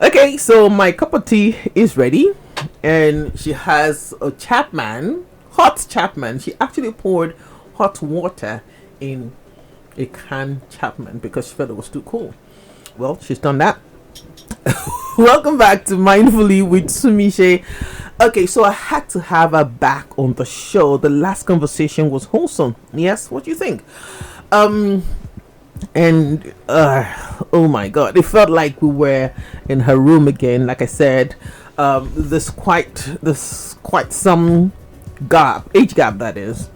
Okay, so my cup of tea is ready, and she has a Chapman, hot Chapman. She actually poured hot water in a canned Chapman because she felt it was too cool. Well, she's done that. Welcome back to Mindfully with Sumishe. Okay, so I had to have her back on the show. The last conversation was wholesome. Yes, what do you think? And oh my god, it felt like we were in her room again. Like I said, there's quite some age gap, that is.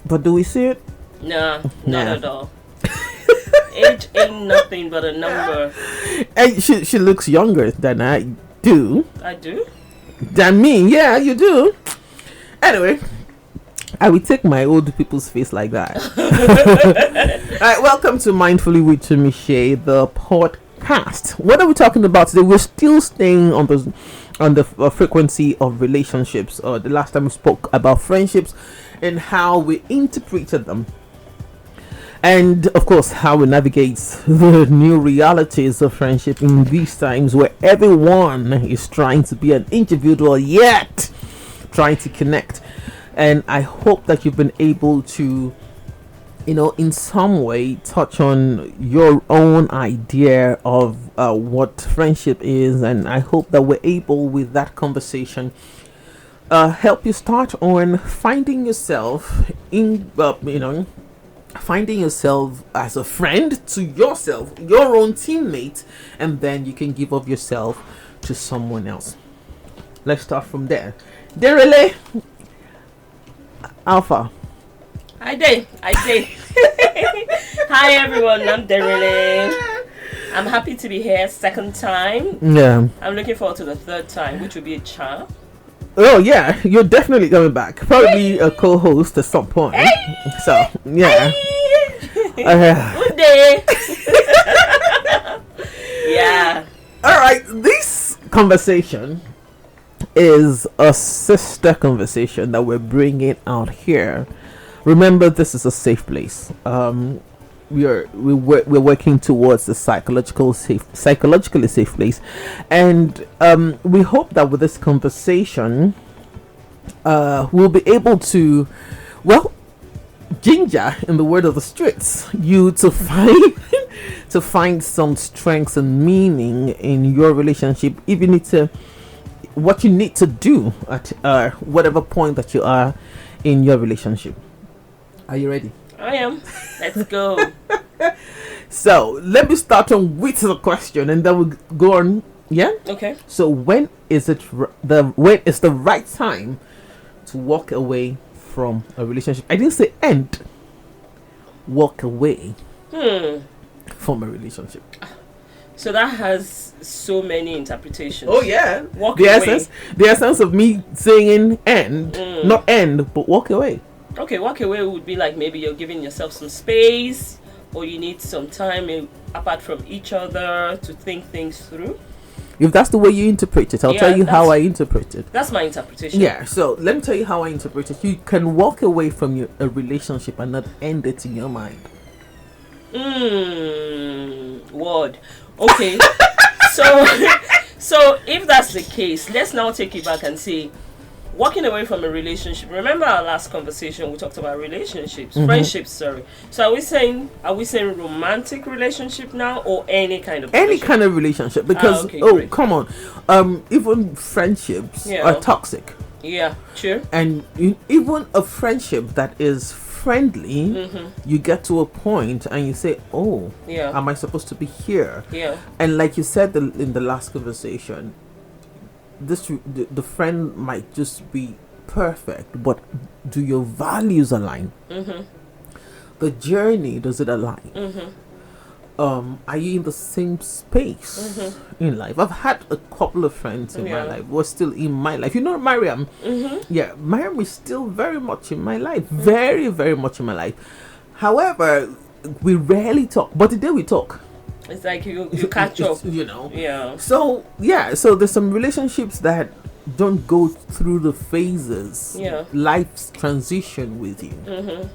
But do we see it? Nah, not at all. Age ain't nothing but a number. And she looks younger than I do. I do? Than me, yeah, you do. Anyway, I will take my old people's face like that. Alright, welcome to Mindfully with Michelle, the podcast. What are we talking about today? We're still staying on the frequency of relationships. The last time we spoke about friendships and how we interpreted them. And of course, how we navigate the new realities of friendship in these times where everyone is trying to be an individual yet trying to connect. And I hope that you've been able to, in some way touch on your own idea of what friendship is. And I hope that we're able, with that conversation, help you start on finding yourself finding yourself as a friend to yourself, your own teammate, and then you can give of yourself to someone else. Let's start from there. Denrele, Alpha. I did. Hi everyone, I'm Denrele. I'm happy to be here second time. Yeah. I'm looking forward to the third time, which will be a charm. Oh yeah, you're definitely coming back. Probably a co-host at some point. Hey! So yeah. Good day. Yeah. All right. This conversation is a sister conversation that we're bringing out here. Remember, this is a safe place. We're working towards the psychologically safe place, and we hope that with this conversation we'll be able to, ginger, in the word of the streets, you to find some strengths and meaning in your relationship, even what you need to do at whatever point that you are in your relationship. Are you ready? I am. Let's go. So let me start on with the question, and then we'll go on. Yeah. Okay. So when is the right time to walk away from a relationship? I didn't say end. Walk away from a relationship. So that has so many interpretations. Oh yeah. Walk away. The essence of me saying end, not end, but walk away. Okay, walk away would be like maybe you're giving yourself some space, or you need some time apart from each other to think things through. If that's the way you interpret it, I'll tell you how I interpret it. That's my interpretation. Yeah, so let me tell you how I interpret it. You can walk away from a relationship and not end it in your mind. Word. Okay. So if that's the case, let's now take it back and say, walking away from a relationship. Remember our last conversation, we talked about relationships, friendships, sorry. So are we saying romantic relationship now, or any kind of relationship? Any kind of relationship, because great. Come on, even friendships are toxic. Yeah, true. And even a friendship that is friendly, you get to a point and you say, am I supposed to be here? Yeah. And like you said in the last conversation, the friend might just be perfect, but do your values align? The journey, does it align? Are you in the same space in life? I've had a couple of friends in my life who are still in my life. Mariam. Yeah, Mariam is still very much in my life. Very, very much in my life. However, we rarely talk, but the day we talk, it's like you catch up. Yeah. So there's some relationships that don't go through the phases. Yeah. Life's transition with you.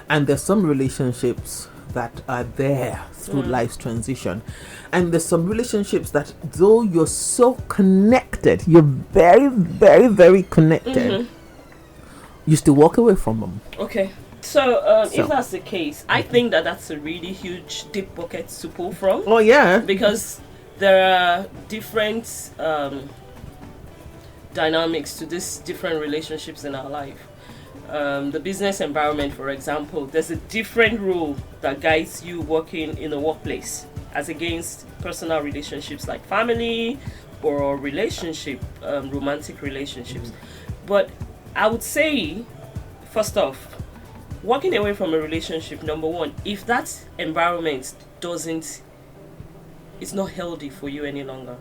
And there's some relationships that are there through life's transition. And there's some relationships that, though you're so connected, you're very, very, very connected, you still walk away from them. Okay. So, if that's the case, I think that's a really huge deep bucket to pull from. Oh, yeah. Because there are different dynamics to these different relationships in our life. The business environment, for example, there's a different rule that guides you working in a workplace as against personal relationships like family or romantic relationships. But I would say, first off, walking away from a relationship, number one, if that environment it's not healthy for you any longer.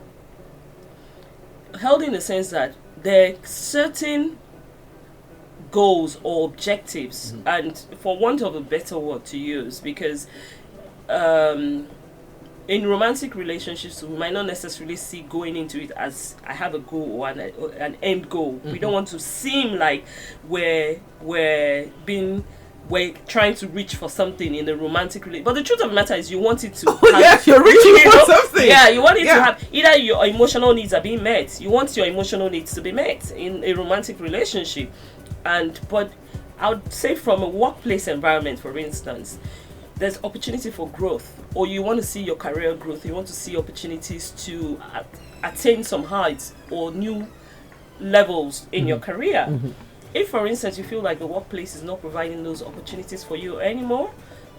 Healthy in the sense that there are certain goals or objectives, and for want of a better word to use, because in romantic relationships we might not necessarily see going into it as I have a goal or an end goal. We don't want to seem like we're trying to reach for something in a romantic relationship. But the truth of the matter is you want it to yes, you're reaching for something. Yeah, you want it to have, either your emotional needs are being met. You want your emotional needs to be met in a romantic relationship. But I would say from a workplace environment, for instance, there's opportunity for growth, or you want to see your career growth, you want to see opportunities to attain some heights or new levels in your career. If, for instance, you feel like the workplace is not providing those opportunities for you anymore,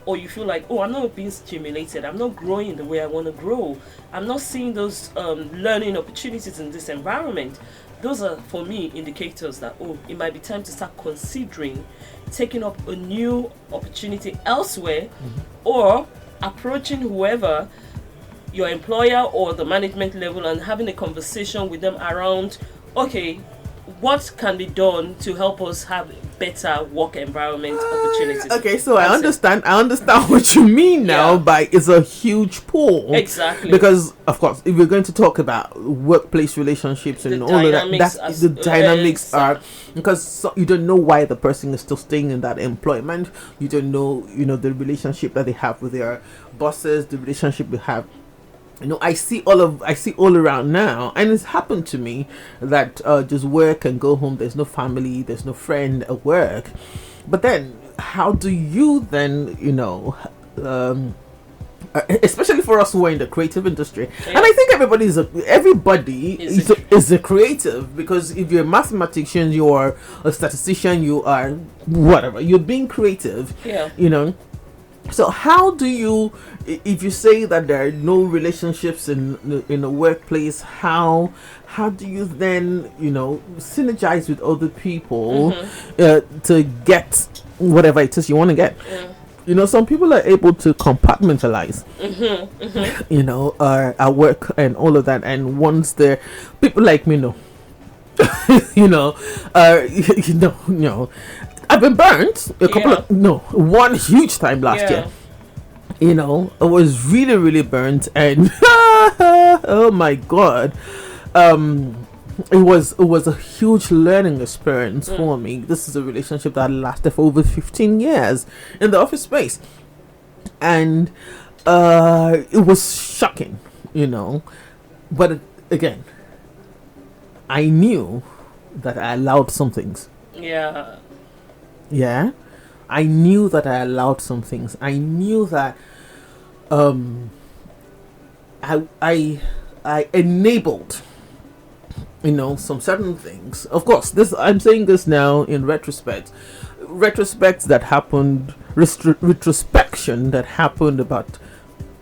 or you feel like, I'm not being stimulated, I'm not growing the way I want to grow, I'm not seeing those learning opportunities in this environment, those are, for me, indicators that, it might be time to start considering taking up a new opportunity elsewhere, or approaching whoever, your employer or the management level, and having a conversation with them around, okay, what can be done to help us have better work environment opportunities? Okay, so I understand what you mean now, but it's a huge pull. Exactly. Because, of course, if we're going to talk about workplace relationships and all of that, the dynamics are, because you don't know why the person is still staying in that employment. You don't know, the relationship that they have with their bosses, the relationship they have. I see all around now, and it's happened to me that just work and go home. There's no family, there's no friend at work. But then, how do you then, especially for us who are in the creative industry, and I think everybody is a creative, because if you're a mathematician, you are a statistician, you are whatever, you're being creative. So how do you, if you say that there are no relationships in a workplace, how do you then, synergize with other people to get whatever it is you want to get? Some people are able to compartmentalize, at work and all of that. And once they're, people like me know, I've been burnt one huge time last year. I was really, really burnt, and oh my god, it was a huge learning experience for me. This is a relationship that lasted for over 15 years in the office space, and it was shocking, but again, I knew that I allowed some things. I knew that I allowed some things. I knew that I enabled some certain things. Of course, I'm saying this now in retrospect that happened, retrospection that happened about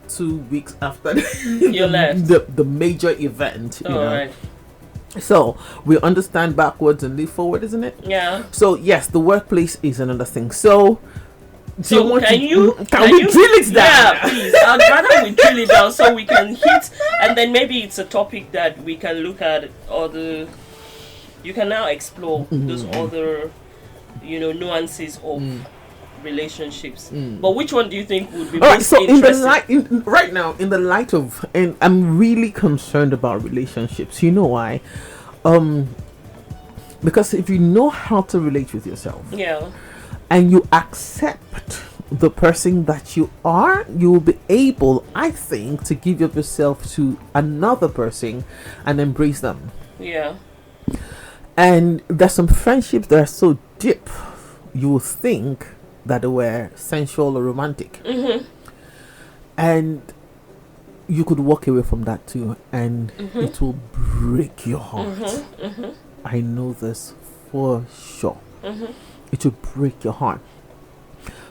2 weeks after you left the major event. Right. So we understand backwards and leap forward, isn't it? Yeah. So yes, the workplace is another thing. So can we drill it down? Yeah, please. I'd rather we drill it down so we can hit, and then maybe it's a topic that we can look at, you can now explore those other, nuances of relationships. But which one do you think would be most interesting? Right now, in the light of, and I'm really concerned about relationships. You know why? Because if you know how to relate with yourself, yeah, and you accept the person that you are, you will be able, I think, to give up yourself to another person and embrace them. Yeah. And there's some friendships that are so deep, you will think that they were sensual or romantic. Mm-hmm. And you could walk away from that too, and Mm-hmm. it will break your heart. Mm-hmm. Mm-hmm. I know this for sure. Mm-hmm. It will break your heart.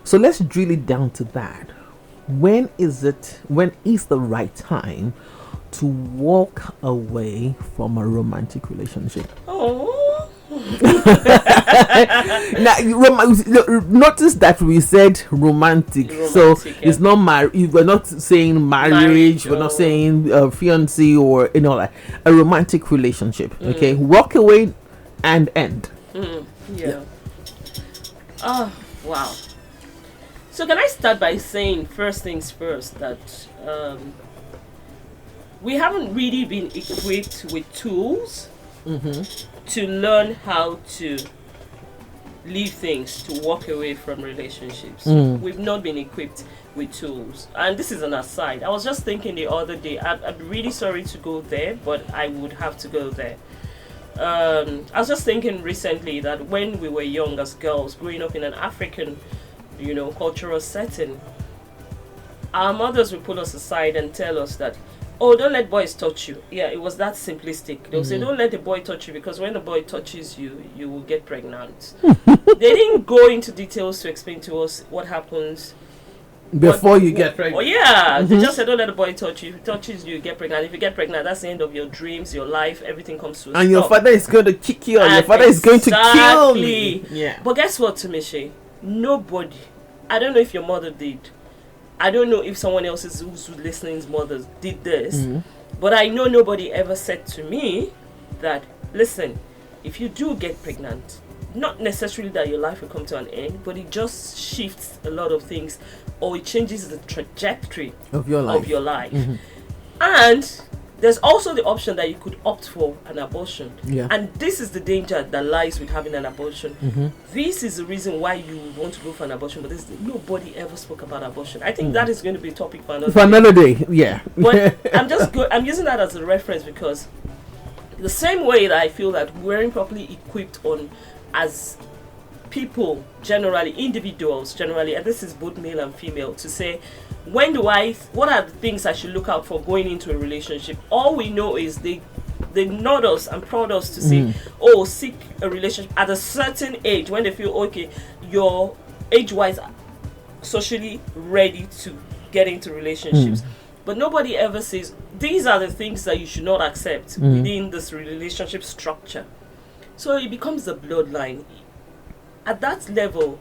So let's drill it down to that. When is the right time to walk away from a romantic relationship? Oh. Now, notice that we said romantic, so Romantic, yeah. it's not we're not saying marriage, we're not saying fiancé or like a romantic relationship. Okay, walk away and end. Yeah. Oh, wow. So can I start by saying, first things first, that we haven't really been equipped with tools to learn how to leave things, to walk away from relationships. We've not been equipped with tools. And this is an aside. I was just thinking the other day, I'm really sorry to go there, but I would have to go there. I was just thinking recently that when we were young as girls, growing up in an African, cultural setting, our mothers would pull us aside and tell us that, oh, don't let boys touch you. Yeah, it was that simplistic. They'll say, don't let the boy touch you, because when the boy touches you, you will get pregnant. They didn't go into details to explain to us what happens before you get pregnant. Oh, yeah. They just said, don't let the boy touch you. If he touches you, you get pregnant. If you get pregnant, that's the end of your dreams, your life, everything comes to a And stop. your father is going to kick you, or your father is going to kill me. Yeah. But guess what, Tumiche? Nobody, I don't know if your mother did, I don't know if someone else's who's listening's mother did this, but I know nobody ever said to me that, listen, if you do get pregnant, not necessarily that your life will come to an end, but it just shifts a lot of things, or it changes the trajectory of your life. And there's also the option that you could opt for an abortion. Yeah. And this is the danger that lies with having an abortion. This is the reason why you want to go for an abortion, but nobody ever spoke about abortion. I think that is going to be a topic for another day. Yeah. But I'm using that as a reference because the same way that I feel that we weren't properly equipped on as people generally, individuals generally, and this is both male and female, to say, what are the things I should look out for going into a relationship? All we know is they nod us and prod us to say, seek a relationship at a certain age, when they feel, okay, you're age-wise socially ready to get into relationships. But nobody ever says, these are the things that you should not accept within this relationship structure. So it becomes the bloodline. At that level,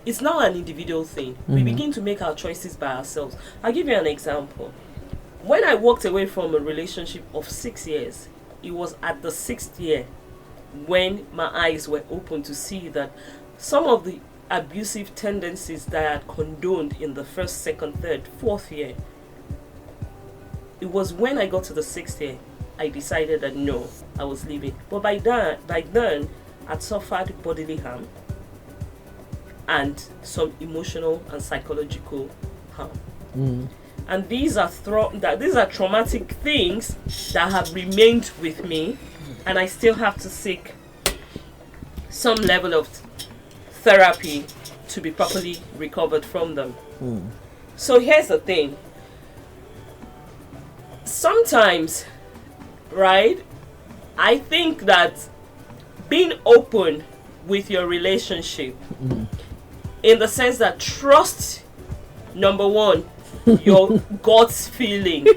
it's now an individual thing. We begin to make our choices by ourselves. I'll give you an example. When I walked away from a relationship of 6 years, it was at the 6th year when my eyes were open to see that some of the abusive tendencies that I had condoned in the 1st, 2nd, 3rd, 4th year, it was when I got to the 6th year, I decided that no, I was leaving. But by then, I'd suffered bodily harm and some emotional and psychological harm. And these are traumatic things that have remained with me, and I still have to seek some level of therapy to be properly recovered from them. So here's the thing. Sometimes, right, I think that being open with your relationship, in the sense that trust, number one, your God's feeling.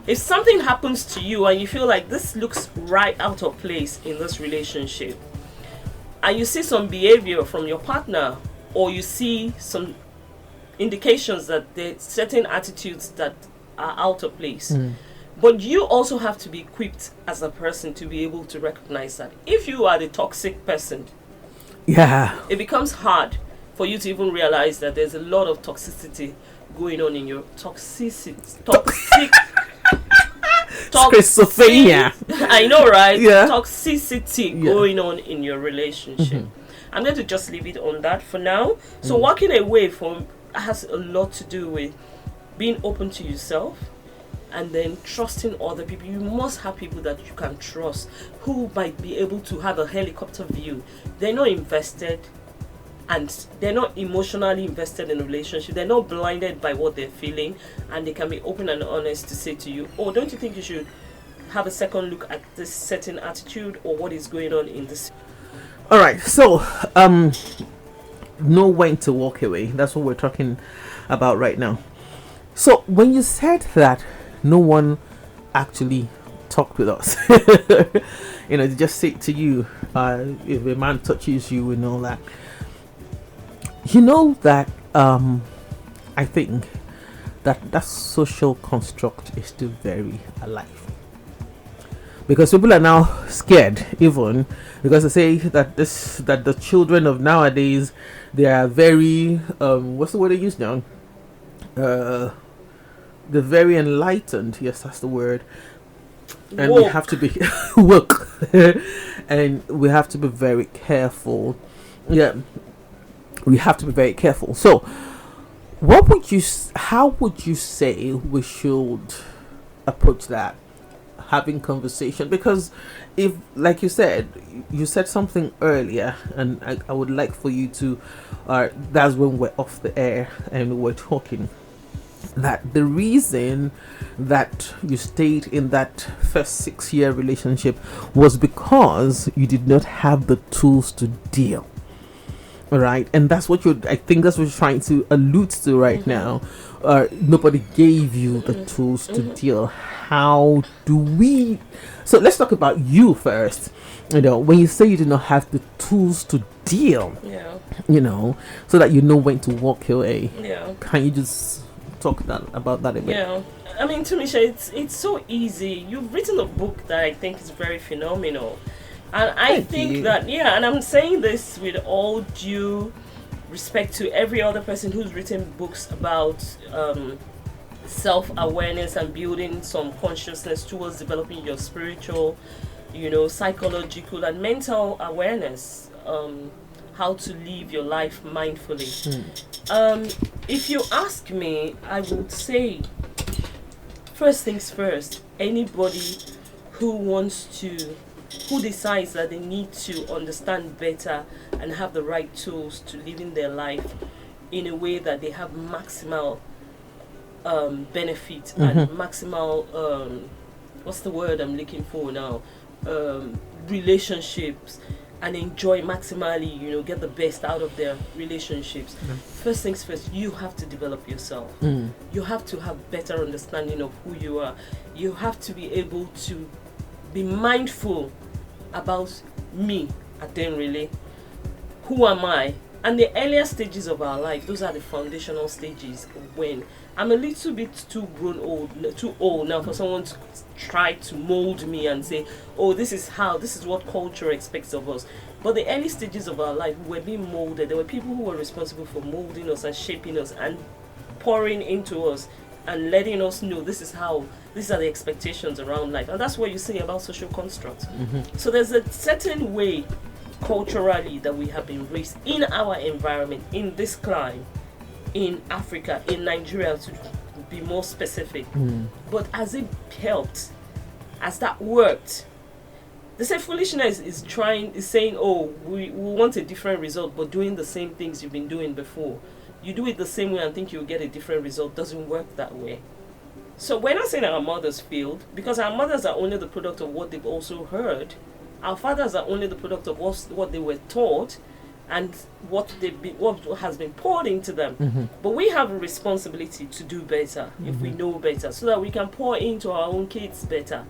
If something happens to you and you feel like this looks right out of place in this relationship, and you see some behavior from your partner, or you see some indications that there's certain attitudes that are out of place, but you also have to be equipped as a person to be able to recognize that. If you are the toxic person, it becomes hard for you to even realize that there's a lot of toxicity going on in your schizophrenia. I know, right? Yeah. Toxicity going on in your relationship. I'm going to just leave it on that for now. So walking away from has a lot to do with being open to yourself, and then trusting other people. You must have people that you can trust, who might be able to have a helicopter view. They're not invested, and they're not emotionally invested in a relationship. They're not blinded by what they're feeling, and they can be open and honest to say to you, oh, don't you think you should have a second look at this certain attitude, or what is going on in this. All right, so know when to walk away. That's what we're talking about right now. So when you said that no one actually talked with us, you know, they just say to you, if a man touches you and all that, you know that I think that social construct is still very alive, because people are now scared, even because they say that the children of nowadays, they are very what's the word they use now, they're very enlightened. Yes, that's the word. And Woke. we have to be woke. And we have to be very careful. Yeah, we have to be very careful. So how would you say we should approach that, having conversation? Because if, like you said something earlier, and I would like for you to that's when we're off the air and we're talking, that the reason that you stayed in that first 6-year relationship was because you did not have the tools to deal. Right, and that's what I think that's what you're trying to allude to right now. Nobody gave you the tools to deal. How do we? So let's talk about you first. You know, when you say you do not have the tools to deal, you know, so that you know when to walk away. Yeah. Can you just talk about that a bit? Yeah. I mean, Tumisha, it's so easy. You've written a book that I think is very phenomenal. And I think that, and I'm saying this with all due respect to every other person who's written books about self-awareness and building some consciousness towards developing your spiritual, psychological and mental awareness, how to live your life mindfully. If you ask me, I would say, first things first, anybody who decides that they need to understand better and have the right tools to live in their life in a way that they have maximal benefit and maximal what's the word I'm looking for now, relationships, and enjoy maximally, get the best out of their relationships. First things first, you have to develop yourself. You have to have better understanding of who you are. You have to be able to be mindful about me at Denrele. Who am I? And the earlier stages of our life, those are the foundational stages when I'm a little bit too old now for someone to try to mold me and say, oh, this is what culture expects of us. But the early stages of our life, we were being molded. There were people who were responsible for molding us and shaping us and pouring into us and letting us know these are the expectations around life. And that's what you say about social constructs. So there's a certain way culturally that we have been raised in our environment, in this climate, in Africa, in Nigeria, to be more specific. But has it helped? Has that worked? They say foolishness is saying, oh, we want a different result, but doing the same things you've been doing before. You do it the same way and think you'll get a different result. Doesn't work that way. So we're not saying our mothers failed, because our mothers are only the product of what they've also heard. Our fathers are only the product of what they were taught and what has been poured into them. But we have a responsibility to do better if we know better, so that we can pour into our own kids better,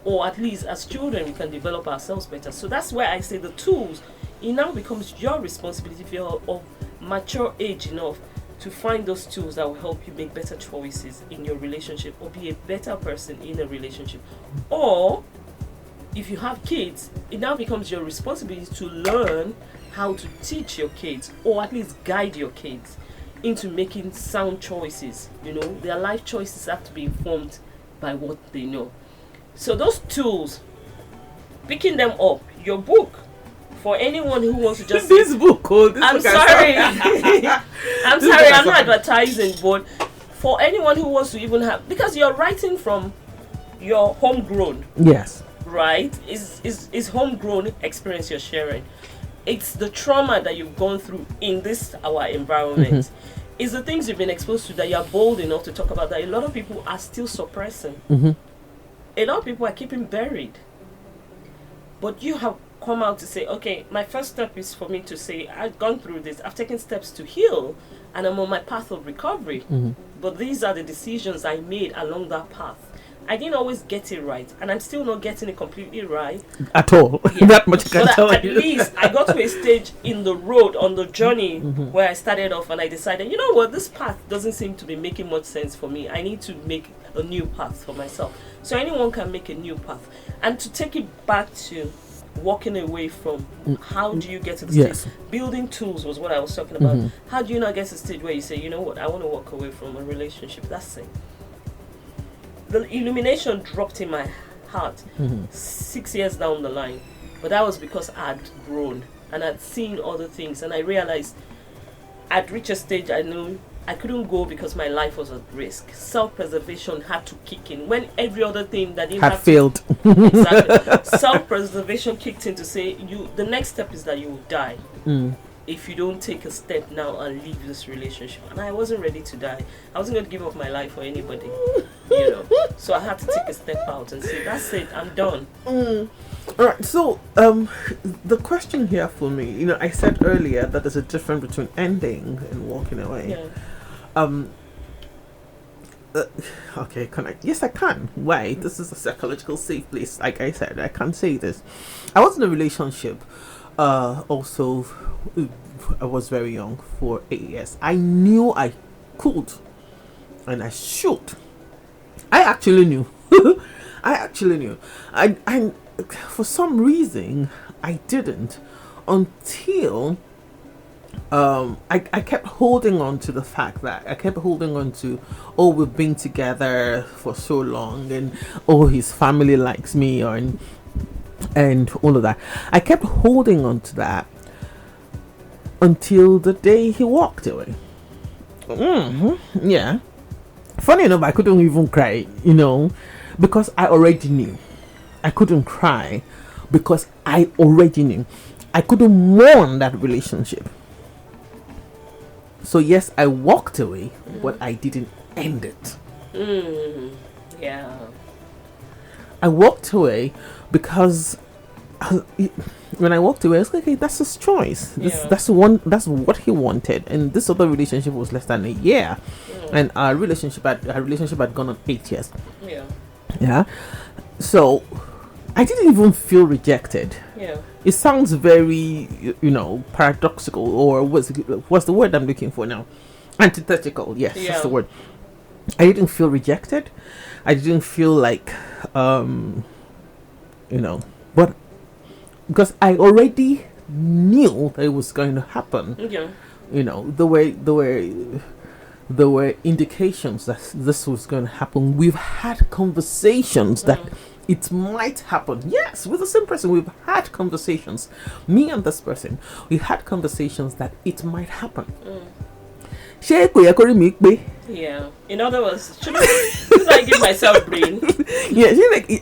or at least as children we can develop ourselves better. So that's where I say the tools, it now becomes your responsibility if you're of mature age enough to find those tools that will help you make better choices in your relationship or be a better person in a relationship. Or if you have kids, it now becomes your responsibility to learn how to teach your kids, or at least guide your kids into making sound choices. Their life choices have to be informed by what they know. So those tools, picking them up, your book, for anyone who wants to just this book, I'm sorry. I'm sorry, I'm not advertising, but for anyone who wants to even have, because you're writing from your homegrown. Yes. Right? Is homegrown experience you're sharing. It's the trauma that you've gone through in this our environment. It's the things you've been exposed to that you're bold enough to talk about that a lot of people are still suppressing. A lot of people are keeping buried. But you have come out to say, okay, my first step is for me to say, I've gone through this, I've taken steps to heal, and I'm on my path of recovery. But these are the decisions I made along that path. I didn't always get it right, and I'm still not getting it completely right. At all. That much I can tell at you. At least I got to a stage in the road, on the journey, where I started off and I decided, you know what, this path doesn't seem to be making much sense for me. I need to make a new path for myself. So anyone can make a new path. And to take it back to walking away from, how do you get to the stage? Building tools was what I was talking about. How do you not get to the stage where you say, you know what, I want to walk away from a relationship? That's it. The illumination dropped in my heart 6 years down the line, but that was because I'd grown and I'd seen other things, and I realized I'd reached a stage I knew I couldn't go because my life was at risk. Self-preservation had to kick in when every other thing that didn't had failed. Exactly. Self-preservation kicked in to say, the next step is that you will die. If you don't take a step now and leave this relationship. And I wasn't ready to die. I wasn't going to give up my life for anybody, you know. So I had to take a step out and say, that's it, I'm done. All right. So the question here for me, you know, I said earlier that there's a difference between ending and walking away. Okay, can I? Yes, I can. Why? This is a psychological safe place. Like I said, I can say this. I was in a relationship. Also, I was very young for 8 years. I knew I could, and I should. I actually knew. I for some reason I didn't until I kept holding on to the fact that we've been together for so long, and his family likes me, and all of that. I kept holding on to that until the day he walked away. Yeah. Funny enough, I couldn't even cry, you know, because I already knew. I couldn't cry because I already knew. I couldn't mourn that relationship. So yes, I walked away, but I didn't end it. Yeah. I walked away because when I walked away, I was like, okay, that's his choice. That's what he wanted. And this other relationship was less than a year, and our relationship had gone on 8 years. Yeah. So I didn't even feel rejected. Yeah. It sounds very, paradoxical, or what's the word I'm looking for now? Antithetical. Yes, that's the word. I didn't feel rejected. I didn't feel like, but because I already knew that it was going to happen. Yeah. There were indications that this was going to happen. We've had conversations that it might happen. Yes, with the same person, we've had conversations. Me and this person, we had conversations that it might happen. Yeah. In other words, should I give myself brain? Yeah,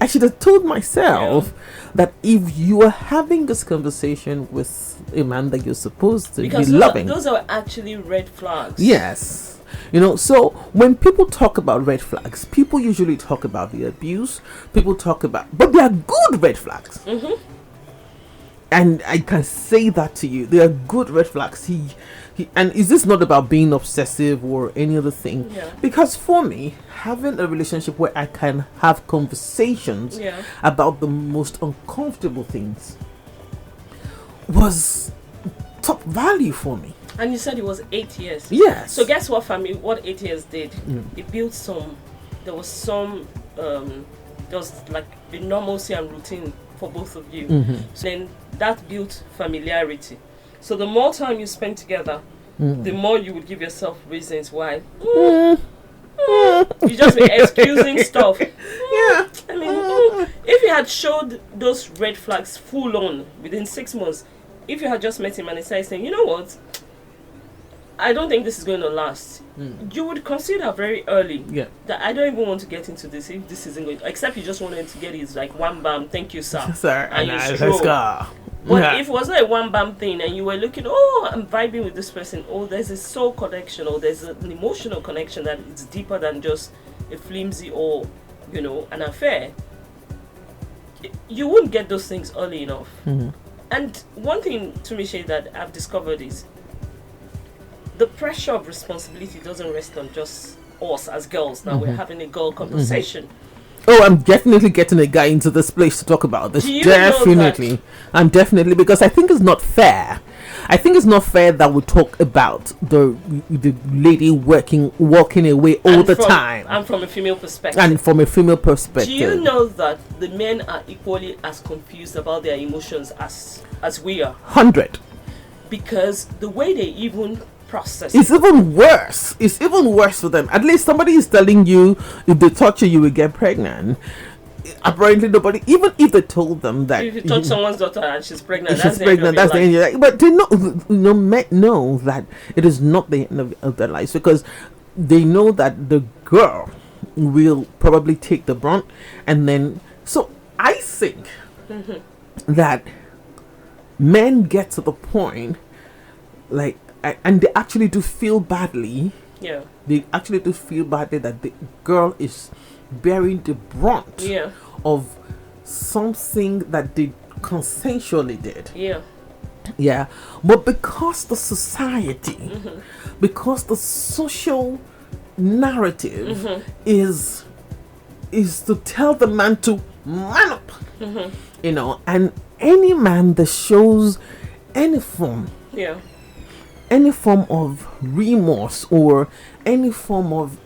I should have told myself that if you are having this conversation with a man that you're supposed to be loving, those are actually red flags. Yes. So when people talk about red flags, people usually talk about the abuse. But they are good red flags. And I can say that to you. They are good red flags. And is this not about being obsessive or any other thing? Yeah. Because for me, having a relationship where I can have conversations about the most uncomfortable things was top value for me. And you said it was 8 years. Yes. So guess what, family? What 8 years did? It built there was like a normalcy and routine for both of you. So then that built familiarity. So the more time you spend together, the more you would give yourself reasons why. You just be excusing stuff. Yeah. I mean, if you had showed those red flags full on within 6 months, if you had just met him and he started saying, you know what, I don't think this is going to last, you would consider very early that I don't even want to get into this if this isn't going to, except you just wanted to get his like one bam, thank you sir, sir, and you let's stroll. go. But if it was not a one bam thing and you were looking, oh, I'm vibing with this person, oh, there's a soul connection, or there's an emotional connection that is deeper than just a flimsy or, you know, an affair, you wouldn't get those things early enough. And one thing, to me, Shay, that I've discovered is the pressure of responsibility doesn't rest on just us as girls. Now we're having a girl conversation. Oh, I'm definitely getting a guy into this place to talk about this. Do you Definitely. know that? I'm definitely, because I think it's not fair. I think it's not fair that we talk about the lady walking away all the time. And from a female perspective. And from a female perspective. Do you know that the men are equally as confused about their emotions as we are? 100. Because the way they even process it's even worse. It's even worse for them. At least somebody is telling you if they touch you will get pregnant. Apparently nobody, even if they told them that if you touch someone's daughter and she's pregnant, that's the end of your life. But they know, men know that it is not the end of their lives, because they know that the girl will probably take the brunt. And then, so I think that men get to the point, like, and they actually do feel badly. Yeah. They actually do feel badly that the girl is bearing the brunt of something that they consensually did. Yeah. But because the society, because the social narrative is to tell the man to man up, you know, and any man that shows any form of remorse or any form of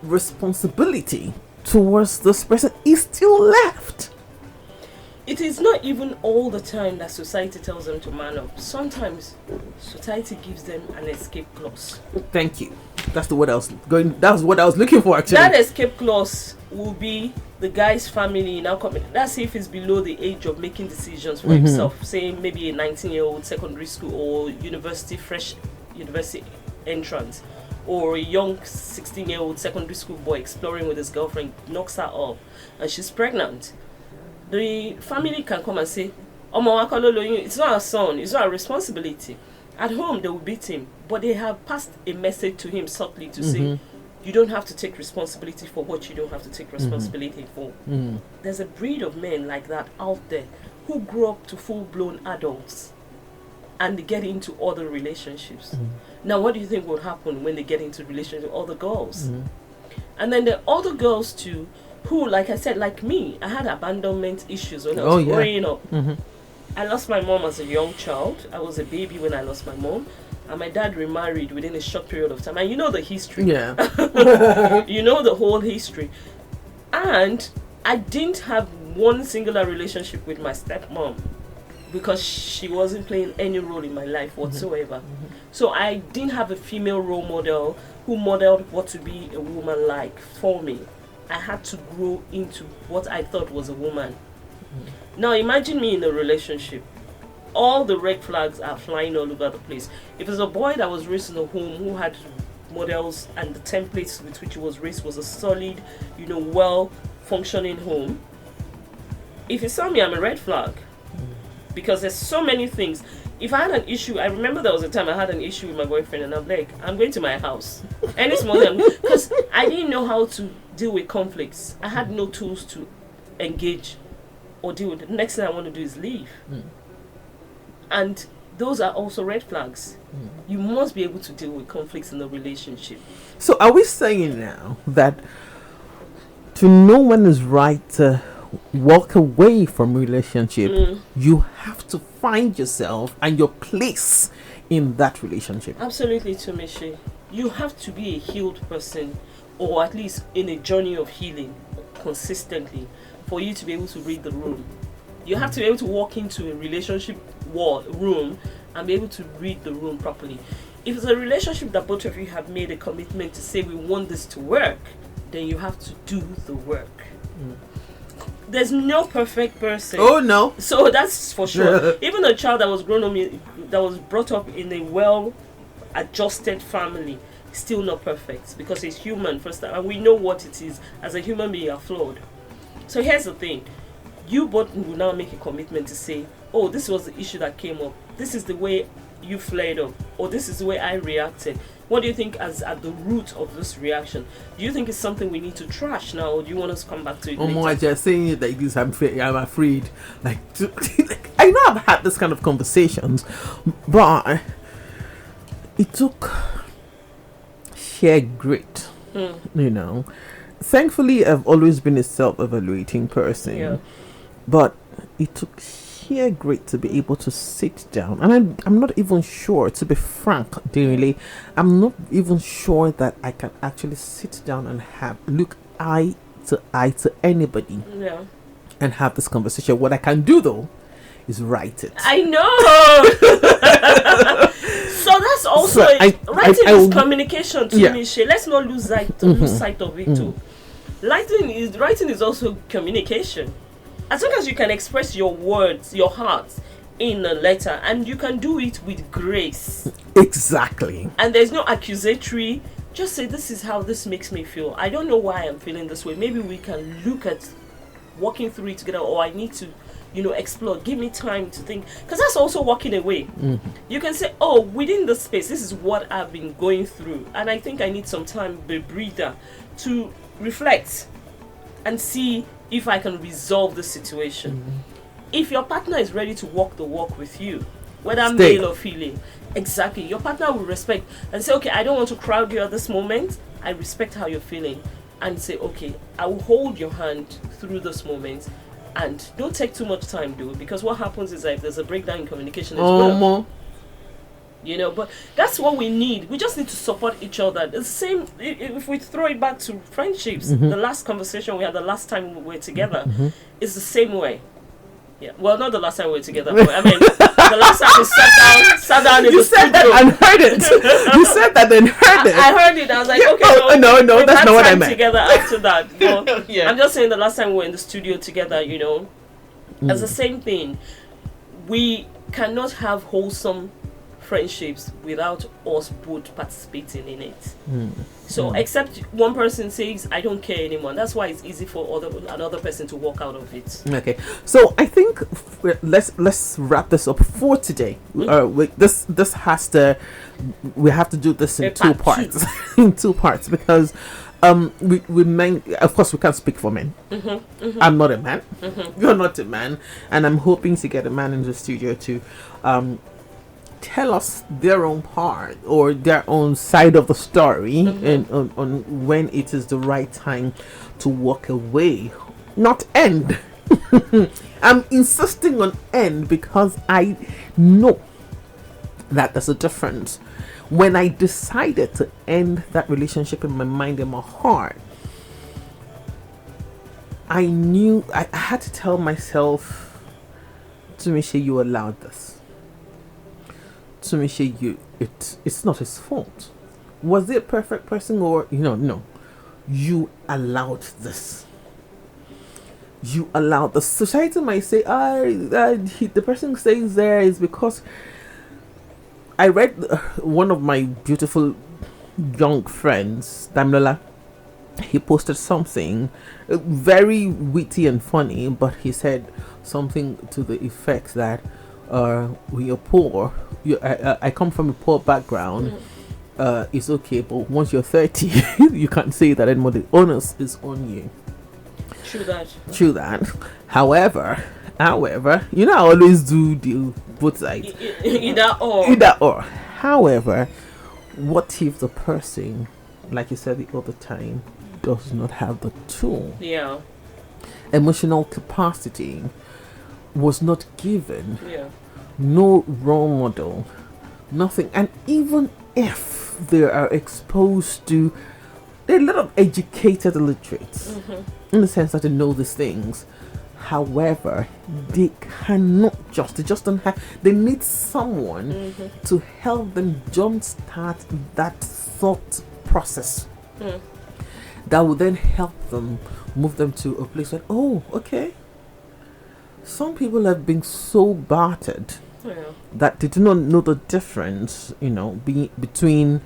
responsibility towards this person is still left. It is not even all the time that society tells them to man up. Sometimes society gives them an escape clause. Thank you. That's the word I was going. That's what I was looking for, actually. That escape clause will be the guy's family now coming. That's if he's below the age of making decisions for himself. Say maybe a 19-year-old secondary school or fresh university entrant, or a young 16-year-old secondary school boy exploring with his girlfriend, knocks her up and she's pregnant. The family can come and say, it's not our son, it's not our responsibility. At home they will beat him, but they have passed a message to him subtly to say, you don't have to take responsibility for what you don't have to take responsibility for. There's a breed of men like that out there who grow up to full-blown adults and they get into other relationships. Now, what do you think will happen when they get into relationships with other girls? And then there are other girls too who, like I said, like me, I had abandonment issues when I was growing up. I lost my mom as a young child. I was a baby when I lost my mom. And my dad remarried within a short period of time. And you know the history. Yeah. You know the whole history. And I didn't have one singular relationship with my stepmom because she wasn't playing any role in my life whatsoever. So I didn't have a female role model who modeled what to be a woman like for me. I had to grow into what I thought was a woman. Now imagine me in a relationship. All the red flags are flying all over the place. If it's a boy that was raised in a home who had models and the templates with which he was raised was a solid, well-functioning home, if you saw me, I'm a red flag. Because there's so many things. If I had an issue, I remember there was a time I had an issue with my boyfriend and I'm like, I'm going to my house. Any small thing, because I didn't know how to deal with conflicts. I had no tools to engage or deal with it. The next thing I want to do is leave. And those are also red flags. You must be able to deal with conflicts in a relationship. So are we saying now that to know when is right to walk away from relationship, you have to find yourself and your place in that relationship? Absolutely, Tumishi. You have to be a healed person, or at least in a journey of healing consistently, for you to be able to read the room. You have to be able to walk into a relationship room and be able to read the room properly. If it's a relationship that both of you have made a commitment to say we want this to work, then you have to do the work. there's no perfect person. Oh no. So that's for sure. Even a child that was that was brought up in a well-adjusted family, still not perfect because he's human first, and we know what it is. As a human being, are flawed. So here's the thing: you both will now make a commitment to say, "Oh, this was the issue that came up. This is the way you flared up, or this is the way I reacted." What do you think is at the root of this reaction? Do you think it's something we need to trash now, or do you want us to come back to it later? I just saying it like this. I'm afraid. I know I've had this kind of conversations, but it took sheer grit. You know, thankfully, I've always been a self-evaluating person, but it took sheer grit to be able to sit down, and I'm not even sure, to be frank, Denrele, I'm not even sure that I can actually sit down and look eye to anybody and have this conversation. What I can do though is write it. I know. So that's also writing is communication to me. Let's not lose sight of it too. Writing is also communication. As long as you can express your words, your heart in a letter, and you can do it with grace. Exactly. And there's no accusatory. Just say, this is how this makes me feel. I don't know why I'm feeling this way. Maybe we can look at walking through it together, or I need to, explore. Give me time to think. Because that's also walking away. You can say, oh, within the space, this is what I've been going through. And I think I need some time, a breather, to reflect and see if I can resolve the situation. If your partner is ready to walk the walk with you, whether male or female, exactly, your partner will respect and say, okay, I don't want to crowd you at this moment. I respect how you're feeling. And say, okay, I will hold your hand through this moment. And don't take too much time, though, because what happens is that if there's a breakdown in communication as well. But that's what we need. We just need to support each other. The same, if we throw it back to friendships, the last conversation we had the last time we were together is the same way. Yeah. Well, not the last time we were together, but I mean, the last time we sat down in the studio. You said that and heard it. You said that and heard it. I heard it. I was like, okay, no, that's not what I meant. Together after that. I'm just saying the last time we were in the studio together, it's the same thing. We cannot have wholesome friendships without us both participating in it. So except one person says, I don't care anymore. That's why it's easy for another person to walk out of it. Okay, so I think let's wrap this up for today. This has to, we have to do this in two parts. In two parts, because we men, of course we can't speak for men. I'm not a man. You're not a man, and I'm hoping to get a man in the studio to tell us their own part or their own side of the story, and on when it is the right time to walk away, not end. I'm insisting on end because I know that there's a difference. When I decided to end that relationship in my mind and my heart, I knew I had to tell myself, Tumishe, you allowed this. Tumishe, it's not his fault. Was it a perfect person or no? You allowed this. You allowed the society might say, the person stays there is because I read one of my beautiful young friends, Denrele. He posted something very witty and funny, but he said something to the effect that we are poor. I come from a poor background. It's okay, but once you're 30, you can't say that anymore. The onus is on you. True that. However, I always do both sides. Either or. However, what if the person, like you said the other time, does not have the tool? Yeah. Emotional capacity was not given. Yeah. No role model. Nothing. And even if they are exposed to, they're a lot of educated illiterates in the sense that they know these things. However, they just don't have, they need someone to help them jumpstart that thought process. that will then help them, move them to a place where, oh, okay, some people have been so battered that they do not know the difference, between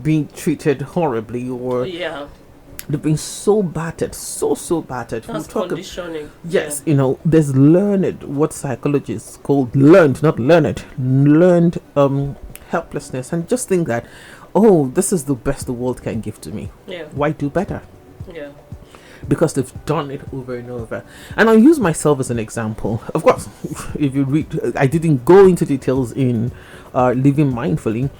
being treated horribly or they've been so battered, so battered. That's conditioning. Yes, there's what psychologists call learned helplessness, and just think that, oh, this is the best the world can give to me. Yeah. Why do better? Yeah. Because they've done it over and over. And I'll use myself as an example. Of course, if you read, I didn't go into details in Living Mindfully,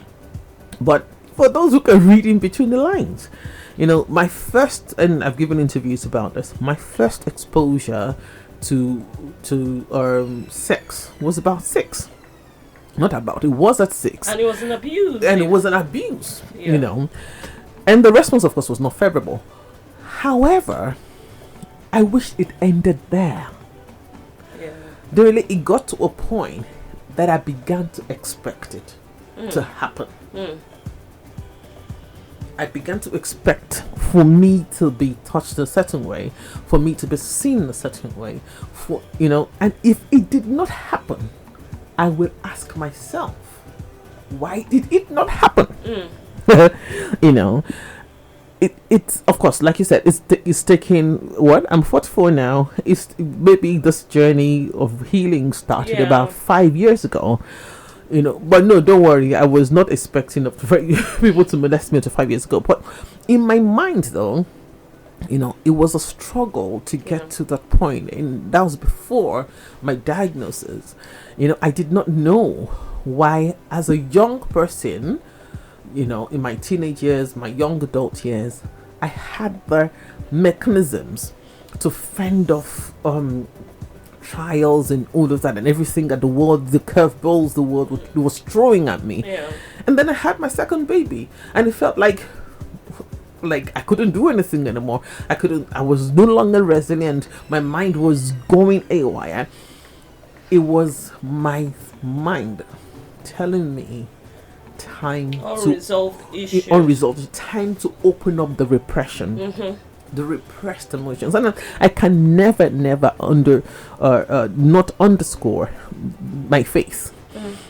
but for those who can read in between the lines, my first, and I've given interviews about this, my first exposure to sex was about 6. It was at 6. And it was an abuse. And it was an abuse, And the response, of course, was not favorable. However, I wish it ended there. Yeah. Really, it got to a point that I began to expect it to happen. I began to expect for me to be touched a certain way, for me to be seen a certain way, and if it did not happen, I will ask myself, why did it not happen? It's of course, like you said, it's taking what I'm 44 now. It's maybe this journey of healing started about 5 years ago. But no, don't worry. I was not expecting people to molest me until 5 years ago. But in my mind, though, it was a struggle to get to that point, and that was before my diagnosis. I did not know why, as a young person, in my teenage years, my young adult years, I had the mechanisms to fend off trials and all of that and everything that the curveballs the world was throwing at me. Yeah. And then I had my second baby, and it felt like I couldn't do anything anymore. I was no longer resilient. My mind was going haywire. It was my mind telling me unresolved time to open up the repression, the repressed emotions. And I can never not underscore my faith.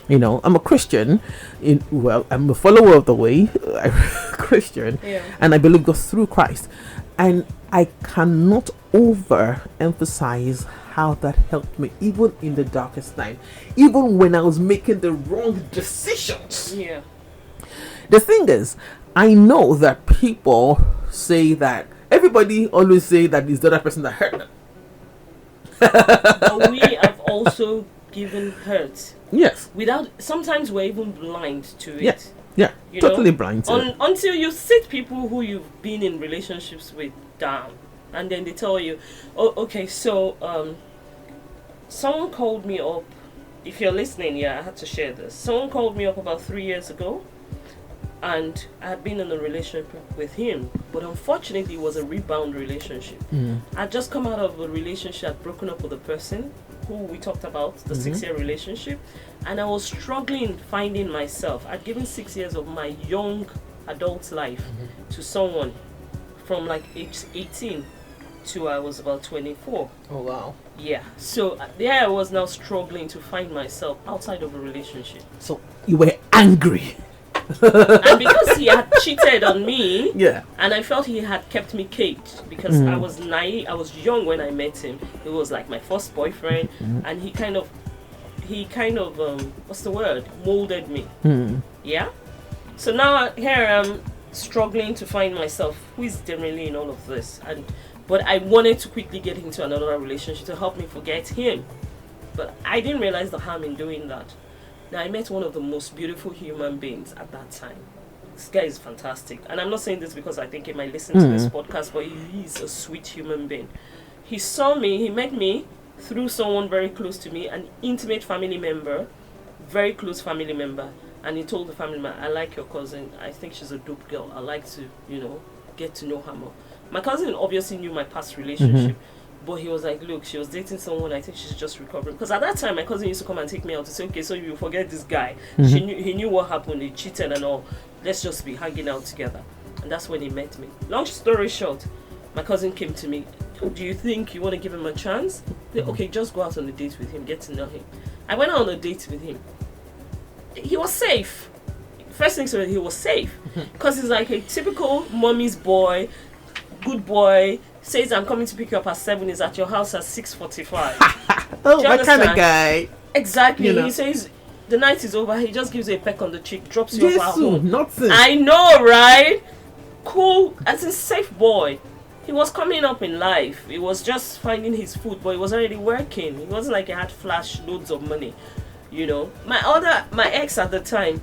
I'm a Christian. I'm a follower of the way. I'm Christian, and I believe God through Christ. And I cannot overemphasize how that helped me, even in the darkest time, even when I was making the wrong decisions. Yeah. The thing is, I know that people say that everybody always say that it's the other person that hurt them. But we have also given hurt. Yes. Sometimes we're even blind to it. Yeah. Totally blind to it. Until you sit people who you've been in relationships with down, and then they tell you, oh, okay, so someone called me up. If you're listening, I had to share this. Someone called me up about 3 years ago, and I had been in a relationship with him, but unfortunately it was a rebound relationship. I'd just come out of a relationship, I'd broken up with a person who we talked about, the 6-year relationship, and I was struggling finding myself. I'd given 6 years of my young adult life to someone from like age 18 to I was about 24. Oh wow. Yeah. So there I was now struggling to find myself outside of a relationship. So you were angry. And because he had cheated on me, and I felt he had kept me caged because I was naive, I was young when I met him. He was like my first boyfriend, and he kind of what's the word, molded me. Yeah. So now here I'm struggling to find myself. Who is Denrele in all of this? But I wanted to quickly get into another relationship to help me forget him, but I didn't realize the harm in doing that. Now, I met one of the most beautiful human beings at that time. This guy is fantastic. And I'm not saying this because I think he might listen to this podcast, but he is a sweet human being. He saw me, he met me through someone very close to me, an intimate family member, very close family member. And he told the family member, I like your cousin. I think she's a dope girl. I like to, get to know her more. My cousin obviously knew my past relationship. But he was like, look, she was dating someone, I think she's just recovering. Because at that time, my cousin used to come and take me out to say, okay, so you forget this guy. He knew what happened, he cheated and all. Let's just be hanging out together. And that's when he met me. Long story short, my cousin came to me. Do you think you want to give him a chance? Okay, just go out on a date with him, get to know him. I went on a date with him. He was safe. First thing, so he was safe. Because he's like a typical mommy's boy, good boy, says I'm coming to pick you up at 7, is at your house at 6:45. Oh, what kind of guy? Exactly. You know? He says the night is over, he just gives you a peck on the cheek, drops you off at home. Nothing. I know, right? Cool, as a safe boy. He was coming up in life. He was just finding his food, but he was already working. It wasn't like he had flash loads of money, you know. My ex at the time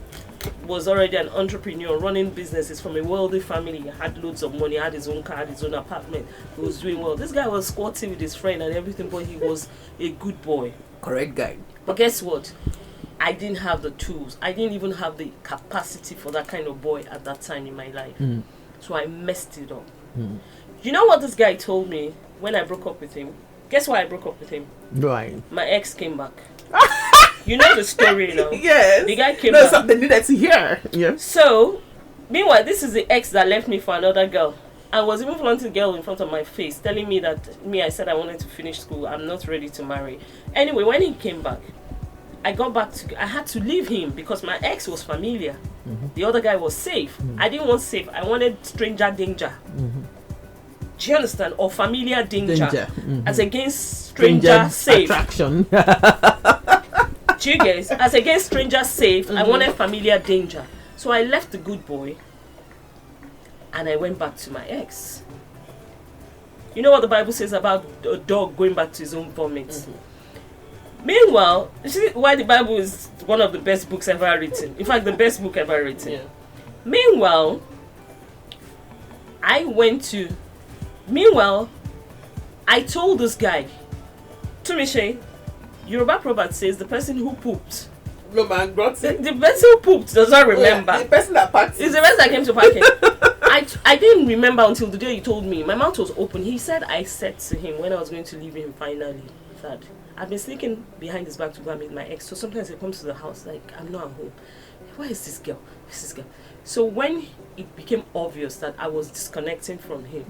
was already an entrepreneur, running businesses from a wealthy family. He had loads of money, had his own car, had his own apartment. He was doing well. This guy was squatting with his friend and everything, but he was a good boy. Correct guy. But guess what? I didn't have the tools. I didn't even have the capacity for that kind of boy at that time in my life. So I messed it up. You know what this guy told me when I broke up with him? Guess why I broke up with him? Right. My ex came back. You know the story now. Yes. The guy came no, back. Something needed to hear. Yeah. So, meanwhile, this is the ex that left me for another girl. I was even flaunting the girl in front of my face, telling me that I said I wanted to finish school. I'm not ready to marry. Anyway, when he came back, I had to leave him because my ex was familiar. The other guy was safe. I didn't want safe. I wanted stranger danger. Do you understand? Or familiar danger. As against stranger safe. Attraction. Do you guys? As against stranger safe, I wanted familiar danger. So I left the good boy and I went back to my ex. You know what the Bible says about a dog going back to his own vomit? Meanwhile, you see why the Bible is one of the best books ever written. In fact, the best book ever written. Yeah. Meanwhile, I told this guy, Tumishe, Yoruba proverb says the person who pooped. No man, the person who pooped does not remember. Yeah, the person that packed it's the person that came to pack it. I didn't remember until the day he told me. My mouth was open. He said I said to him when I was going to leave him finally that I've been sneaking behind his back to go and meet my ex. So sometimes he comes to the house like I'm not at home. Where is this girl? So when it became obvious that I was disconnecting from him,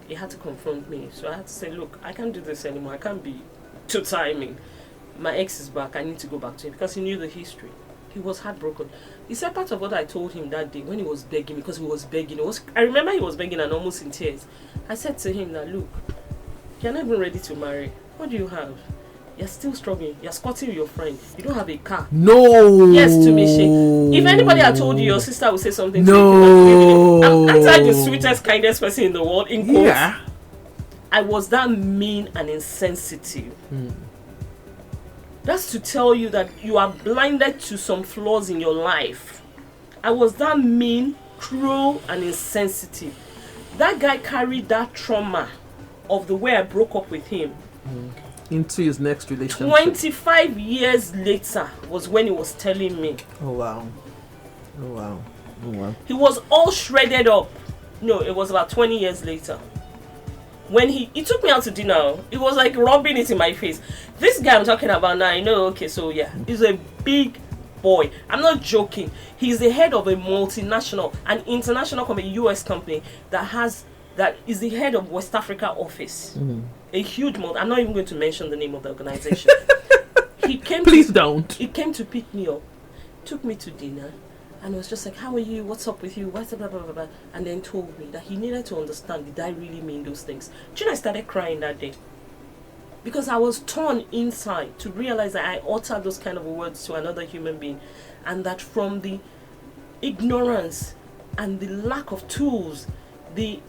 he had to confront me. So I had to say, look, I can't do this anymore. I can't be too timing. My ex is back. I need to go back to him because he knew the history. He was heartbroken. He said part of what I told him that day when he was begging, because he was begging. I remember he was begging and almost in tears. I said to him that, look, you're not even ready to marry. What do you have? You're still struggling. You're squatting with your friend. You don't have a car. No. Yes, to me, if anybody had told you, your sister would say something. No. I'm like the sweetest, kindest person in the world. In quotes. Yeah. I was that mean and insensitive. That's to tell you that you are blinded to some flaws in your life. I was that mean, cruel, and insensitive. That guy carried that trauma of the way I broke up with him into his next relationship. 25 years later was when he was telling me. Oh wow. He was all shredded up. No, it was about 20 years later. When he took me out to dinner, it was like rubbing it in my face. This guy I'm talking about now, I know, okay, so yeah, he's a big boy. I'm not joking. He's the head of a multinational, an international company, US company that is the head of West Africa office. A huge I'm not even going to mention the name of the organization. He came to pick me up, took me to dinner, and was just like, how are you? What's up with you? What's up, blah, blah, blah, blah. And then told me that he needed to understand, did I really mean those things? Do you know, I started crying that day. Because I was torn inside to realize that I uttered those kind of words to another human being. And that from the ignorance and the lack of tools, the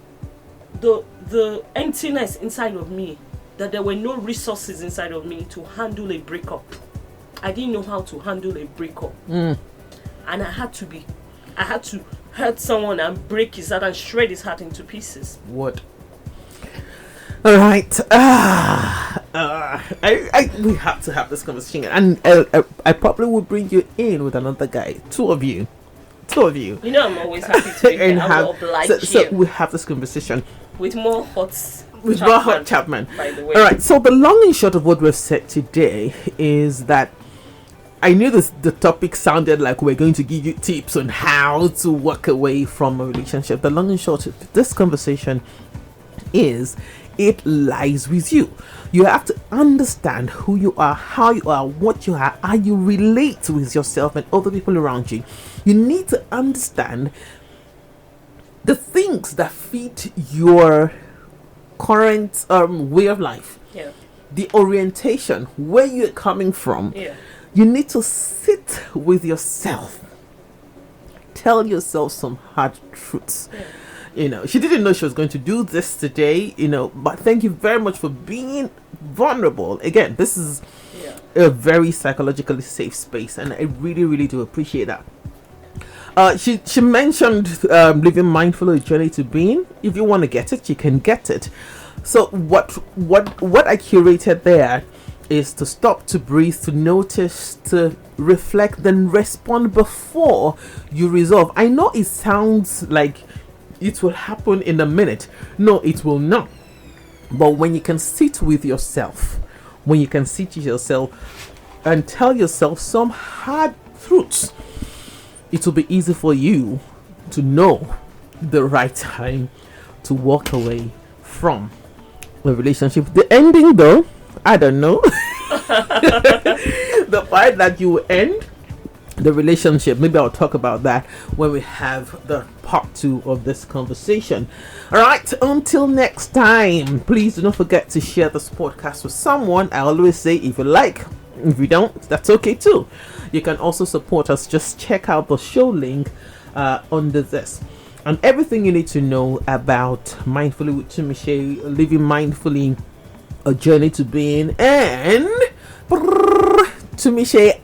emptiness inside of me, that there were no resources inside of me to handle a breakup. I didn't know how to handle a breakup. And I had to hurt someone and break his heart and shred his heart into pieces. What? All right. We have to have this conversation, and I probably will bring you in with another guy. Two of you. You know, I'm always happy to be here. I will oblige you. So we have this conversation with more hot Chapman. By the way. All right. So the long and short of what we've said today is that I knew the topic sounded like we're going to give you tips on how to walk away from a relationship. The long and short of this conversation is, it lies with you. You have to understand who you are, how you are, what you are, how you relate with yourself and other people around you. You need to understand the things that fit your current way of life. Yeah. The orientation, where you're coming from. Yeah. You need to sit with yourself. Tell yourself some hard truths. Yeah. She didn't know she was going to do this today, but thank you very much for being vulnerable. Again, this is a very psychologically safe space, and I really, really do appreciate that. She mentioned living mindful, a journey to being. If you want to get it, you can get it. So what I curated there is to stop, to breathe, to notice, to reflect, then respond before you resolve. I know it sounds like it will happen in a minute. No, it will not. But when you can sit with yourself, and tell yourself some hard truths, it will be easy for you to know the right time to walk away from the relationship. The ending, though, I don't know. The part that you end the relationship, maybe I'll talk about that when we have the part 2 of this conversation. All right, until next time, please do not forget to share this podcast with someone. I always say, if you like, if you don't, that's okay too. You can also support us. Just check out the show link under this, and everything you need to know about Mindfully with Chimishe, living mindfully, a journey to being, and Chimishe